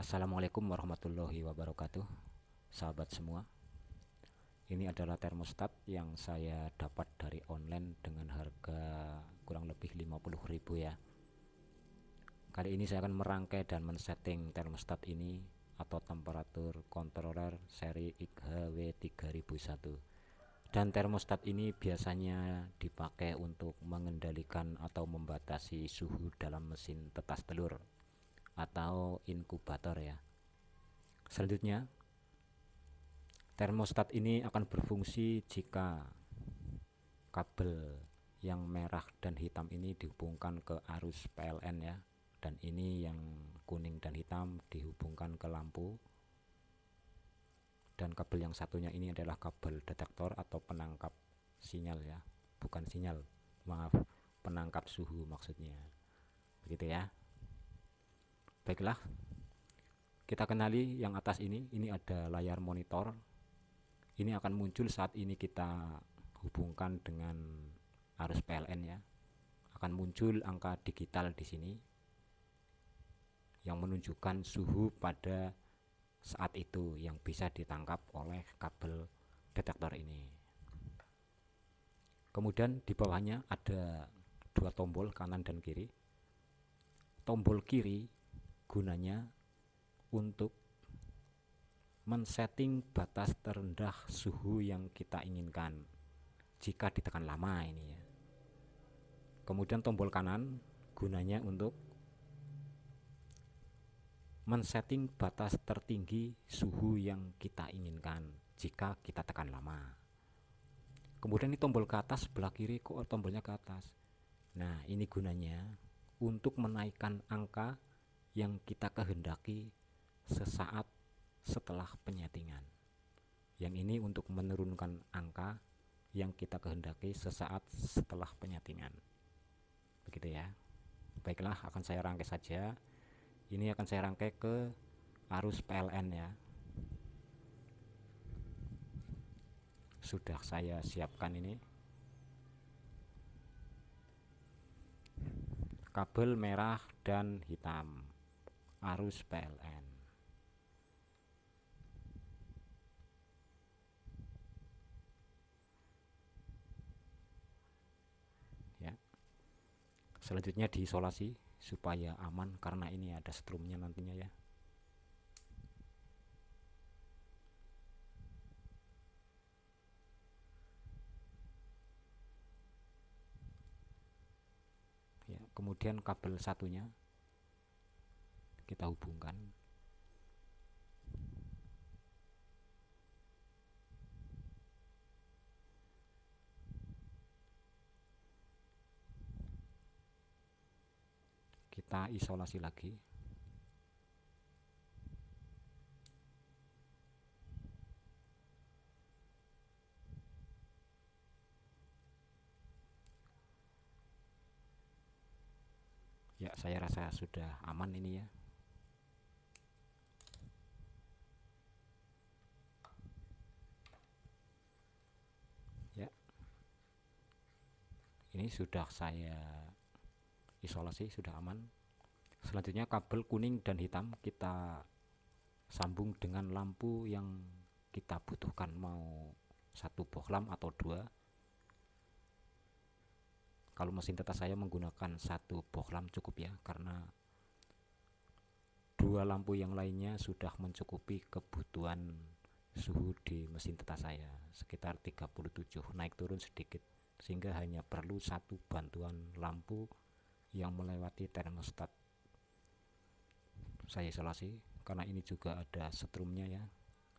Assalamualaikum warahmatullahi wabarakatuh, sahabat semua. Ini adalah termostat yang saya dapat dari online dengan harga kurang lebih 50.000 ya. Kali ini saya akan merangkai dan men-setting termostat ini atau temperatur controller seri IGHW3001. Dan termostat ini biasanya dipakai untuk mengendalikan atau membatasi suhu dalam mesin tetas telur atau inkubator ya. Selanjutnya, termostat ini akan berfungsi jika kabel yang merah dan hitam ini dihubungkan ke arus PLN ya, dan ini yang kuning dan hitam dihubungkan ke lampu, dan kabel yang satunya ini adalah kabel detektor atau penangkap sinyal ya, bukan sinyal, maaf, penangkap suhu maksudnya, begitu ya. Baiklah, kita kenali yang atas ini ada layar monitor. Ini akan muncul saat ini kita hubungkan dengan arus PLN ya. Akan muncul angka digital di sini yang menunjukkan suhu pada saat itu yang bisa ditangkap oleh kabel detektor ini. Kemudian di bawahnya ada dua tombol kanan dan kiri. Tombol kiri gunanya untuk men-setting batas terendah suhu yang kita inginkan jika ditekan lama ini ya. Kemudian tombol kanan gunanya untuk men-setting batas tertinggi suhu yang kita inginkan jika kita tekan lama. Kemudian ini tombol ke atas sebelah kiri, kok tombolnya ke atas. Nah, ini gunanya untuk menaikkan angka yang kita kehendaki sesaat setelah penyetingan. Yang ini untuk menurunkan angka yang kita kehendaki sesaat setelah penyetingan. Begitu ya. Baiklah, akan saya rangkai saja. Ini akan saya rangkai ke arus PLN ya. Sudah saya siapkan ini. Kabel merah dan hitam, arus PLN. Ya. Selanjutnya diisolasi supaya aman karena ini ada strumnya nantinya ya. Ya, kemudian kabel satunya kita hubungkan. Kita isolasi lagi. Ya, saya rasa sudah aman ini ya. Ya. Ini sudah saya isolasi, sudah aman. Selanjutnya kabel kuning dan hitam kita sambung dengan lampu yang kita butuhkan, mau satu bohlam atau dua. Kalau mesin tetas saya menggunakan satu bohlam cukup ya, karena dua lampu yang lainnya sudah mencukupi kebutuhan suhu di mesin tetas saya, sekitar 37, naik turun sedikit, sehingga hanya perlu satu bantuan lampu yang melewati termostat. Saya isolasi karena ini juga ada strumnya ya,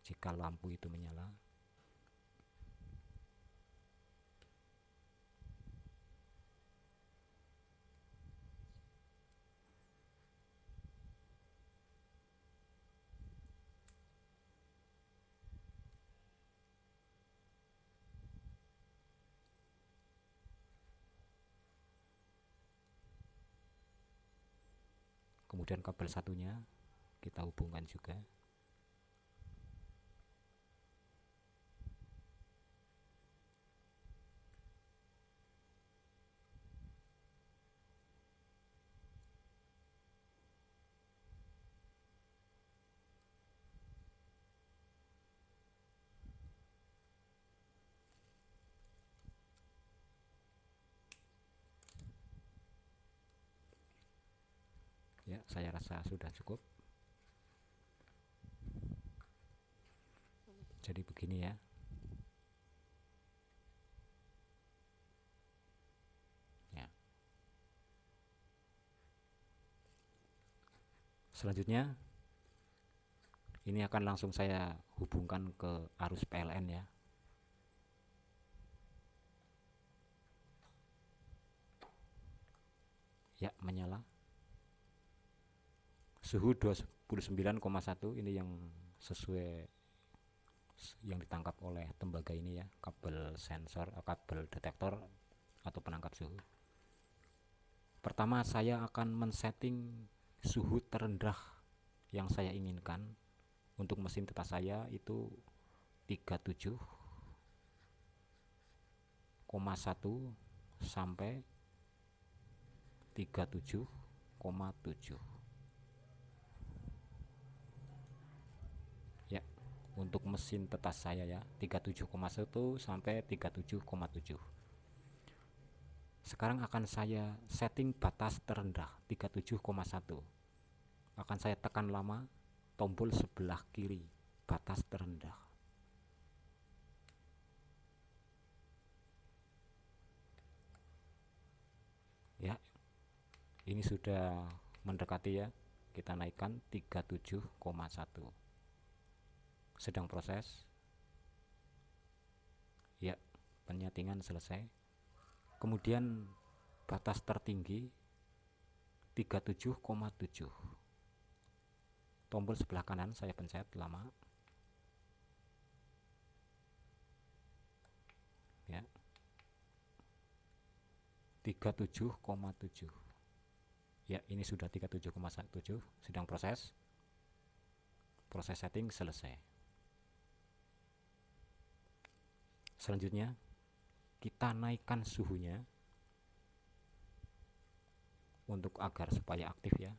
jika lampu itu menyala. Kemudian kabel satunya kita hubungkan juga. Ya, saya rasa sudah cukup. Jadi begini ya. Ya. Selanjutnya ini akan langsung saya hubungkan ke arus PLN ya. Ya, menyala. Suhu 29,1 ini yang sesuai yang ditangkap oleh tembaga ini ya, kabel sensor, kabel detektor atau penangkap suhu. Pertama saya akan men-setting suhu terendah yang saya inginkan. Untuk mesin tetas saya itu 37,1 sampai 37,7. Ya, untuk mesin tetas saya ya, 37,1 sampai 37,7. Sekarang akan saya setting batas terendah 37,1. Akan saya tekan lama tombol sebelah kiri batas terendah. Ya, ini sudah mendekati ya. Kita naikkan 37,1. Sedang proses. Ya, penyetingan selesai. Kemudian batas tertinggi 37,7. Tombol sebelah kanan saya pencet lama. Ya. 37,7. Ya, ini sudah 37,1, sedang proses. Proses setting selesai. Selanjutnya kita naikkan suhunya untuk agar supaya aktif ya.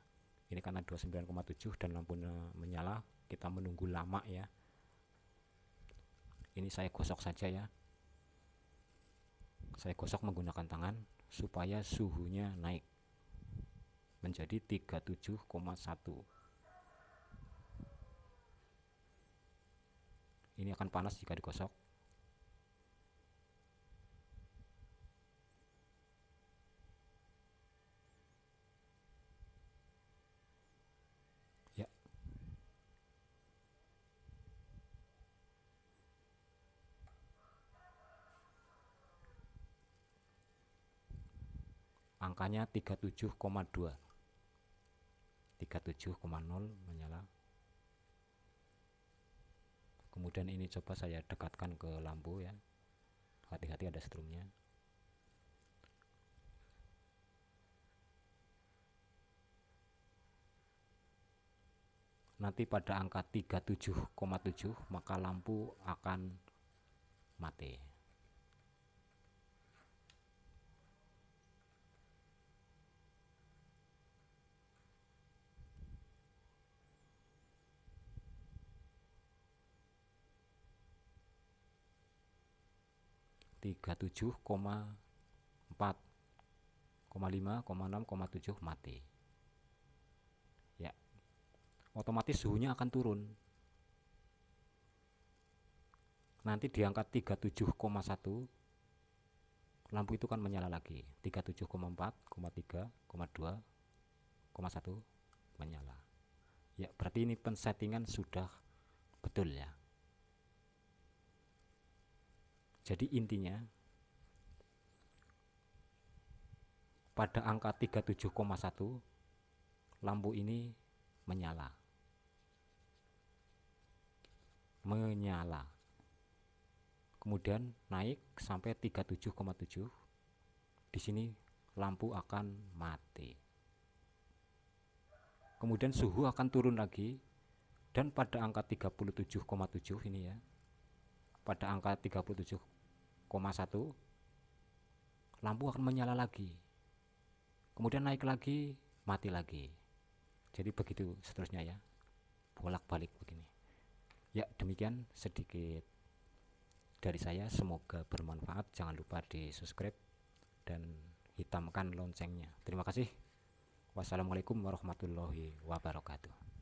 Ini karena 29,7 dan lampunya menyala, kita menunggu lama ya. Ini saya gosok saja ya. Saya gosok menggunakan tangan supaya suhunya naik menjadi 37,1. Ini akan panas jika digosok. Ya. Angkanya 37,2. 37,0 menyala. Kemudian ini coba saya dekatkan ke lampu ya. Hati-hati ada strumnya. Nanti pada angka 37,7 maka lampu akan mati. Tiga 37,4, 5, 6, 7 mati. Ya. Otomatis suhunya akan turun. Nanti di angka 37,1 lampu itu kan menyala lagi. 37,4, 3, 2, 1 menyala. Ya, berarti ini pensettingan sudah betul ya. Jadi intinya pada angka 37,1 lampu ini menyala. Kemudian naik sampai 37,7. Di sini lampu akan mati. Kemudian suhu akan turun lagi dan pada angka 37,7 ini ya. Pada angka 37,1 lampu akan menyala lagi. Kemudian naik lagi, mati lagi. Jadi begitu seterusnya ya. Bolak-balik begini. Ya, demikian sedikit dari saya, semoga bermanfaat. Jangan lupa di subscribe dan hitamkan loncengnya. Terima kasih. Wassalamualaikum warahmatullahi wabarakatuh.